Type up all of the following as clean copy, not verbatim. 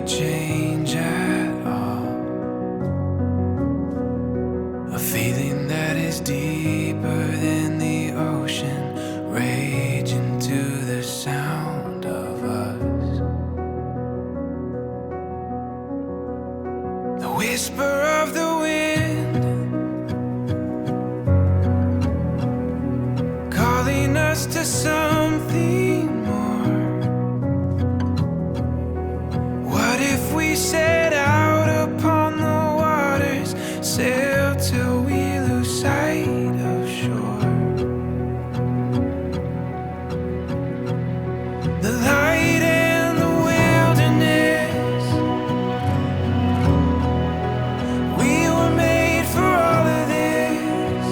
change at all. A feeling that is deeper than the ocean, raging to the sound of us. The whisper of the wind calling us to something more. What if we set out upon the waters, sail till we lose sight of shore? The light and the wilderness, we were made for all of this.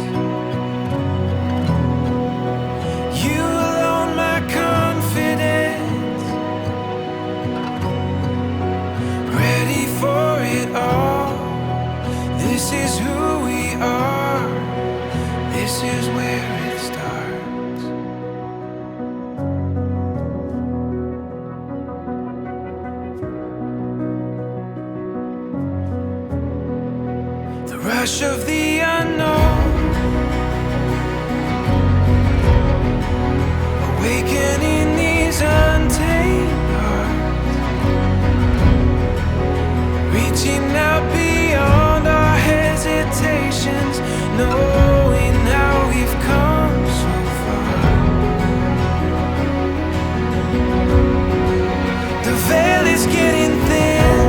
You alone my confidence, ready for it all. This is who we are, this is where it starts. The rush of the unknown, awakening these untamed hearts, reaching out beyond our hesitations, knowing how we've come so far. The veil is getting thin,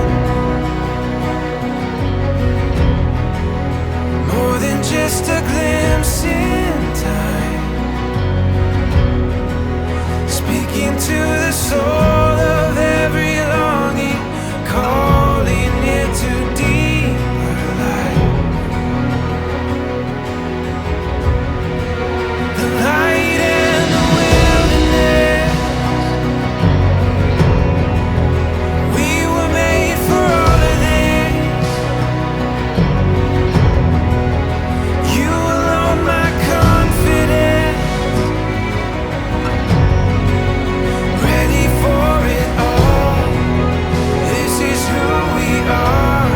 more than just a glimpse in time, speaking to the soul of every longing, calling it to deeper light. The light and the wilderness, we were made for all of this. You alone my confidence, ready for it all. This is who we are,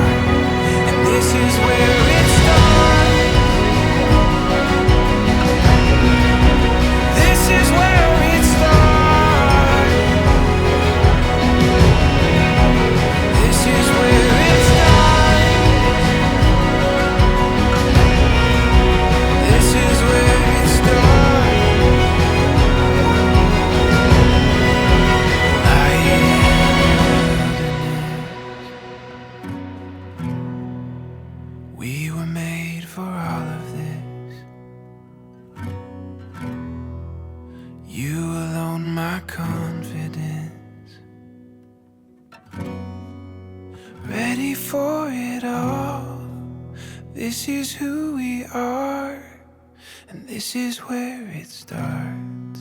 and this is where it starts. This is where it starts. This is where it starts. This is where it starts. Light in the wilderness, we were made for all of this. You alone my confidence, ready for it all. This is who we are, and this is where it starts.